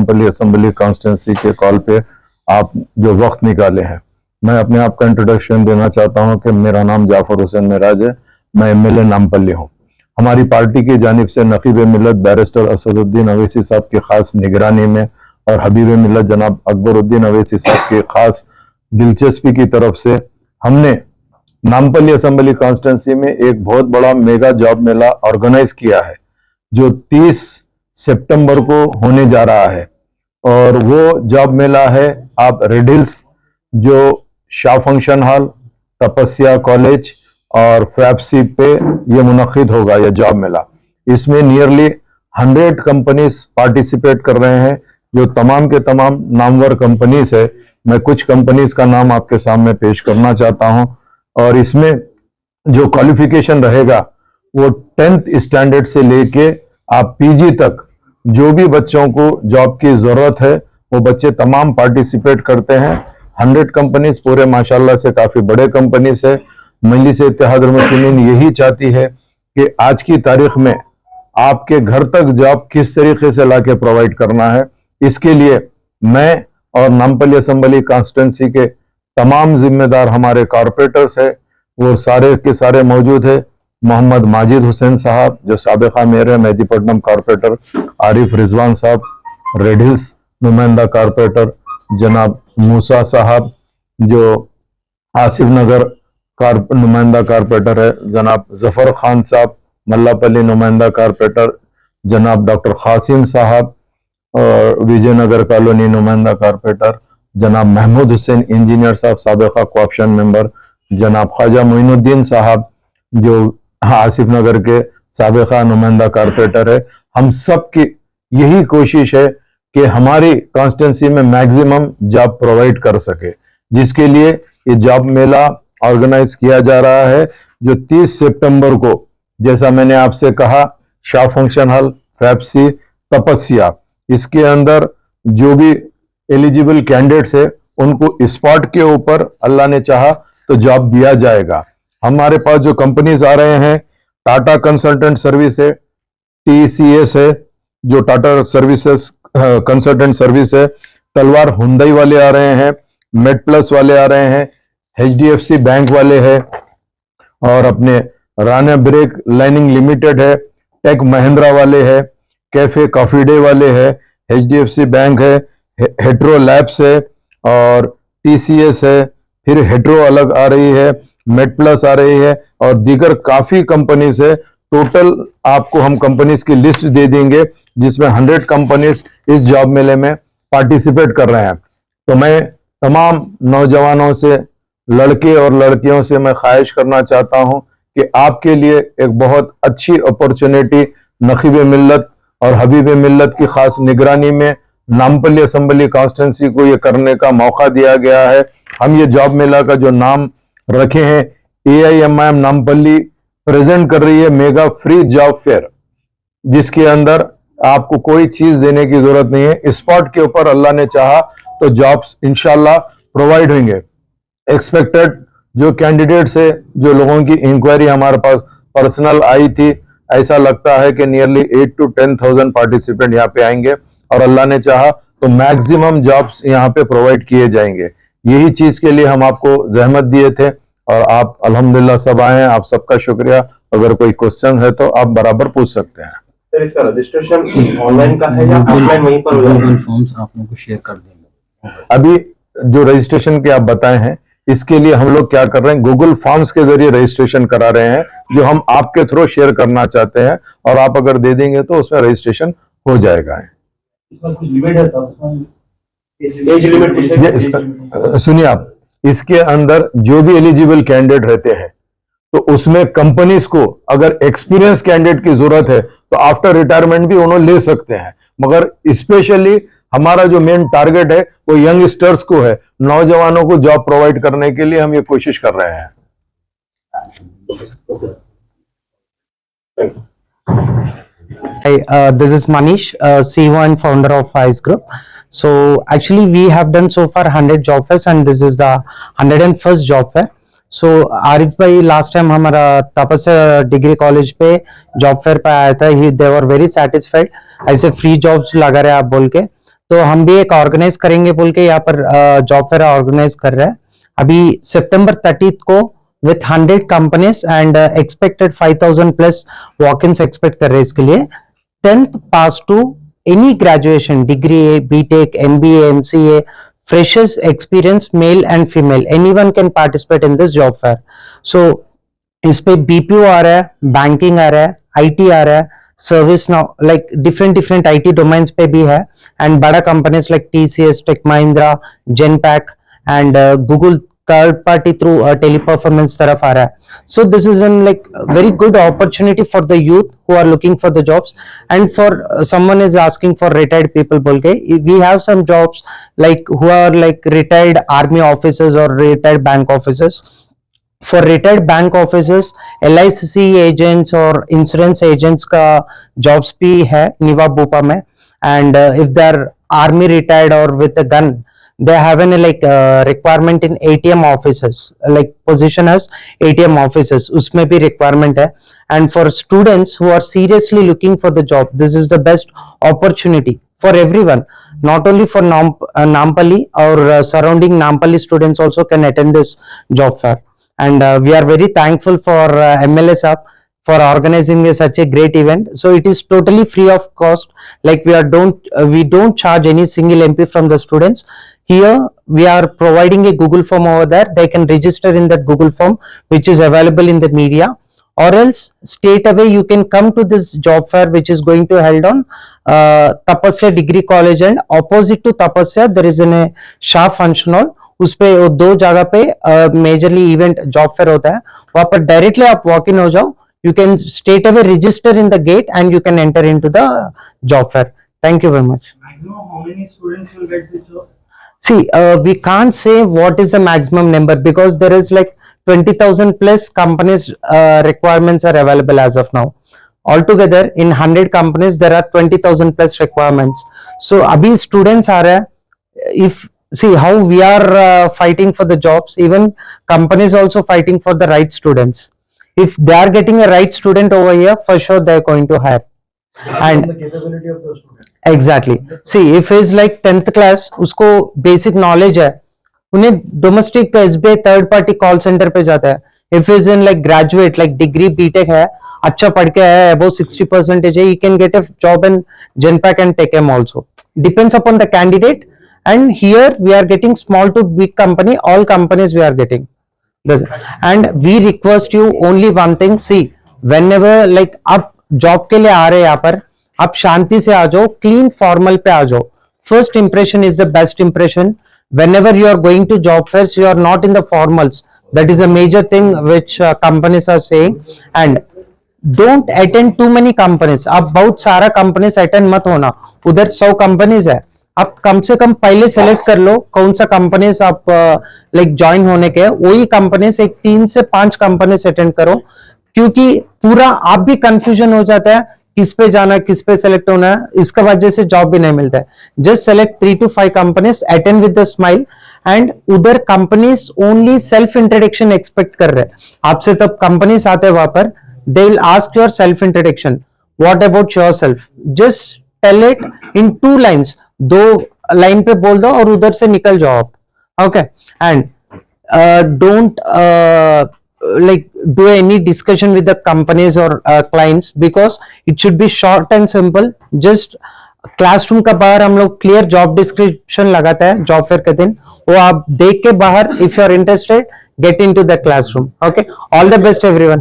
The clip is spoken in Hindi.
नामपल्ली असेंबली कॉन्स्टिट्यूंसी के कॉल पे आप जो वक्त निकाले हैं। मैं अपने आप का इंट्रोडक्शन देना चाहता हूं कि मेरा नाम जाफर हुसैन मेराज है, मैं एमएलए नामपल्ली हूं। हमारी पार्टी की जानिब से नकीब मिल्लत बैरिस्टर असदुद्दीन अवैसी साहब की खास निगरानी में और हबीब मिल्लत जनाब अकबरुद्दीन अवैसी साहब की खास दिलचस्पी की तरफ से हमने नामपल्ली असेंबली कॉन्स्टिट्यूंसी में एक बहुत बड़ा मेगा जॉब मेला ऑर्गेनाइज किया है, जो 30 सितंबर को होने जा रहा है। और वो जॉब मेला है आप रेड हिल्स जो शाह फंक्शन हॉल, तपस्या कॉलेज और फैबसी पे ये मुनक्किद होगा यह जॉब मेला। इसमें नियरली 100 कंपनीज पार्टिसिपेट कर रहे हैं, जो तमाम के तमाम नामवर कंपनीज है। मैं कुछ कंपनीज का नाम आपके सामने पेश करना चाहता हूं। और इसमें जो क्वालिफिकेशन रहेगा वो 10th स्टैंडर्ड से लेके आप पीजी तक जो भी बच्चों को जॉब की जरूरत है वो बच्चे तमाम पार्टिसिपेट करते हैं। 100 कंपनीज पूरे माशाल्लाह से काफी बड़े कंपनीज है। मजलिस-ए-इत्तेहादुल मुस्लिमीन यही चाहती है कि आज की तारीख में आपके घर तक जॉब किस तरीके से लाके प्रोवाइड करना है। इसके लिए मैं और नामपल्ली असेंबली कॉन्स्टिट्यूंसी के तमाम जिम्मेदार हमारे कॉरपोरेटर्स है, वो सारे के सारे मौजूद है। मोहम्मद माजिद हुसैन साहब जो साबिका मेयर है मेहदीपट्टनम कॉरपोरेटर, आरिफ रिजवान साहब रेड हिल्स नुमाइंदा कॉरपोरेटर, जनाब मूसा साहब जो आसिफ नगर नुमाइंदा कॉरपोरेटर है, जनाब जफर खान साहब मल्लापल्ली नुमाइंदा कॉरपोरेटर, जनाब डॉक्टर कासिम साहब और विजयनगर कॉलोनी नुमाइंदा कॉरपोरेटर, जनाब महमूद हुसैन इंजीनियर साहब साबिका कोऑप्शन मेंबर, जनाब ख्वाजा मोइनुद्दीन साहब जो आसिफ नगर के साबिका नुमाइंदा कॉरपोरेटर है। हम सब की यही कोशिश है कि हमारी कॉन्स्टिट्यूंसी में मैक्सिमम जॉब प्रोवाइड कर सके, जिसके लिए ये जॉब मेला ऑर्गेनाइज किया जा रहा है, जो 30 सितंबर को, जैसा मैंने आपसे कहा, शाह फंक्शन हॉल, फैबसी, तपस्या, इसके अंदर जो भी एलिजिबल कैंडिडेट्स है उनको स्पॉट के ऊपर अल्लाह ने चाहा तो जॉब दिया जाएगा। हमारे पास जो कंपनीज आ रहे हैं, टाटा कंसल्टेंट सर्विस है, TCS है जो टाटा सर्विसेज कंसल्टेंट सर्विस है, तलवार हुंडई वाले आ रहे हैं, मेड प्लस वाले आ रहे हैं, HDFC बैंक वाले हैं और अपने राना ब्रेक लाइनिंग लिमिटेड है, टेक महिंद्रा वाले है, कैफे कॉफी डे वाले है, HDFC बैंक है, हेट्रो लैब्स है और TCS है, फिर हेट्रो अलग आ रही है, मेड प्लस आ रही है और दीगर काफी कंपनीज है। टोटल आपको हम कंपनीज की लिस्ट दे देंगे जिसमें 100 कंपनीज इस जॉब मेले में पार्टिसिपेट कर रहे हैं। तो मैं तमाम नौजवानों से, लड़के और लड़कियों से मैं ख्वाहिश करना चाहता हूं कि आपके लिए एक बहुत अच्छी अपॉर्चुनिटी नकीब मिल्लत और हबीब मिल्लत की खास निगरानी में नामपल्ली असेंबली कॉन्स्टिट्यूंसी को ये करने का मौका दिया गया है। हम ये जॉब मेला का जो नाम रखे हैं, AIMIM नामपल्ली प्रेजेंट कर रही है मेगा फ्री जॉब फेयर, जिसके अंदर आपको कोई चीज देने की जरूरत नहीं है। स्पॉट के ऊपर अल्लाह ने चाहा तो जॉब्स इंशाल्लाह प्रोवाइड होंगे। एक्सपेक्टेड जो कैंडिडेट्स है, जो लोगों की इंक्वायरी हमारे पास पर्सनल आई थी, ऐसा लगता है कि नियरली 8 to 10,000 पार्टिसिपेंट यहाँ पे आएंगे और अल्लाह ने चाहा तो मैक्सिमम जॉब्स यहाँ पे प्रोवाइड किए जाएंगे। यही चीज के लिए हम आपको जहमत दिए थे और आप अल्हम्दुलिल्लाह सब आए हैं, आप सबका शुक्रिया। अगर कोई क्वेश्चन है तो आप बराबर पूछ सकते हैं। सर, इसका रजिस्ट्रेशन ऑनलाइन का है या ऑफलाइन वहीं पर होगा? गूगल फॉर्म्स आप लोगों को शेयर कर देंगे। अभी जो रजिस्ट्रेशन के आप बताए हैं, इसके लिए हम लोग क्या कर रहे हैं, गूगल फॉर्म्स के जरिए रजिस्ट्रेशन करा रहे हैं, जो हम आपके थ्रू शेयर करना चाहते हैं और आप अगर दे देंगे तो उसमें रजिस्ट्रेशन हो जाएगा। इसमें कुछ लिमिट है सर? एज लिमिट सुनिए आप, इसके अंदर जो भी एलिजिबल कैंडिडेट रहते हैं तो उसमें कंपनीज को अगर एक्सपीरियंस कैंडिडेट की जरूरत है तो आफ्टर रिटायरमेंट भी उन्होंने ले सकते हैं, मगर स्पेशली हमारा जो मेन टारगेट है वो यंगस्टर्स को है, नौजवानों को जॉब प्रोवाइड करने के लिए हम ये कोशिश कर रहे हैं। Hi, this is Manish, CEO and founder of FAIZ Group. So actually we have done so far 100 job fairs and this is the 101st job fair. So Arif भाई लास्ट टाइम हमारा तपस्या डिग्री कॉलेज पे जॉब फेयर पे आया था, दे वर वेरी सेटिस्फाइड, ऐसे फ्री जॉब्स लगा रहे आप बोल के। तो हम भी एक ऑर्गेनाइज करेंगे बोल के यहाँ पर जॉब फेयर ऑर्गेनाइज कर रहे हैं अभी सितंबर 30 को with 100 companies and expected 5000 plus walk-ins expect कर रहे हैं इसके लिए 10th pass to any graduation degree BTech MBA MCA freshers experience male and female anyone can participate in this job fair so इस पे बीपीओ आ रहा है बैंकिंग आ रहा है आईटी आ रहा है service now like different IT domains पे भी है एंड बड़ा companies like TCS Tech Mahindra Genpact and Google third party through Teleperformance तरफ आ रहा है so this is an like very good opportunity for the youth who are looking for the jobs and for someone is asking for retired people bolke we have some jobs like who are like retired army officers or retired bank officers for retired bank officers LIC agents or insurance agents का jobs भी है निवा भोपा में and if they are army retired or with a gun they have an like requirement in ATM officers like position as ATM officers उसमें भी requirement है and for students who are seriously looking for the job this is the best opportunity for everyone not only for Nampally or surrounding Nampally students also can attend this job fair and we are very thankful for MLA Saab for organizing such a great event so it is totally free of cost like we don't charge any single MP from the students here we are providing a Google form over there they can register in that Google form which is available in the media or else straight away you can come to this job fair which is going to held on Tapasya Degree College and opposite to Tapasya there is a Shah function hall उस पे वो दो जगह पे मेजरली इवेंट जॉब फेयर होता है वहां पर डायरेक्टली आप वॉक इन हो जाओ you can straight away register in the gate and you can enter into the job fair thank you very much Maximum how many students will get this job? see we can't say what is the maximum number because there is like 20,000 plus companies requirements are available as of now altogether in 100 companies there are 20,000 plus requirements so abhi students are if see how we are fighting for the jobs even companies also fighting for the right students if they are getting a right student over here for sure they are going to hire and The capability of the student. exactly see if he is like 10th class उसको basic knowledge है उन्हें domestic SBI third party call centre पे जाता है if is in like graduate like degree BTech है अच्छा पढ़ के आया है अबव 60% है you can get a job in Genpact and TechM also depends upon the candidate and here we are getting small to big company all companies we are getting and we request you only one thing see whenever like आप जॉब के लिए आ रहे हैं यहाँ पर आप शांति से आ जाओ क्लीन फॉर्मल पे आ जाओ first impression is the best impression whenever you are going to job fairs you are not in the formals that is a major thing which companies are saying and don't attend too many companies आप बहुत सारा companies attend मत होना उधर 100 companies है आप कम से कम पहले सेलेक्ट कर लो कौन सा कंपनीज आप लाइक ज्वाइन होने के वही कंपनीज एक 3 से 5 कंपनीज अटेंड करो क्योंकि पूरा आप भी कंफ्यूजन हो जाता है किस पे जाना किस पे सेलेक्ट होना है इसका वजह से जॉब भी नहीं मिलता है just select 3 to 5 companies attend with the smile and उधर companies only self introduction expect कर रहे हैं आपसे तब कंपनीज आते हैं वहां पर they will ask your self introduction what about yourself just tell it in 2 lines 2 line पे बोल दो और उधर से निकल जाओ आप okay and don't like do any discussion with the companies or clients because it should be short and simple just classroom का बाहर हम लोग क्लियर जॉब डिस्क्रिप्शन लगाता है जॉब फेयर के दिन वो आप देख के बाहर if you are interested get into the classroom okay all the best everyone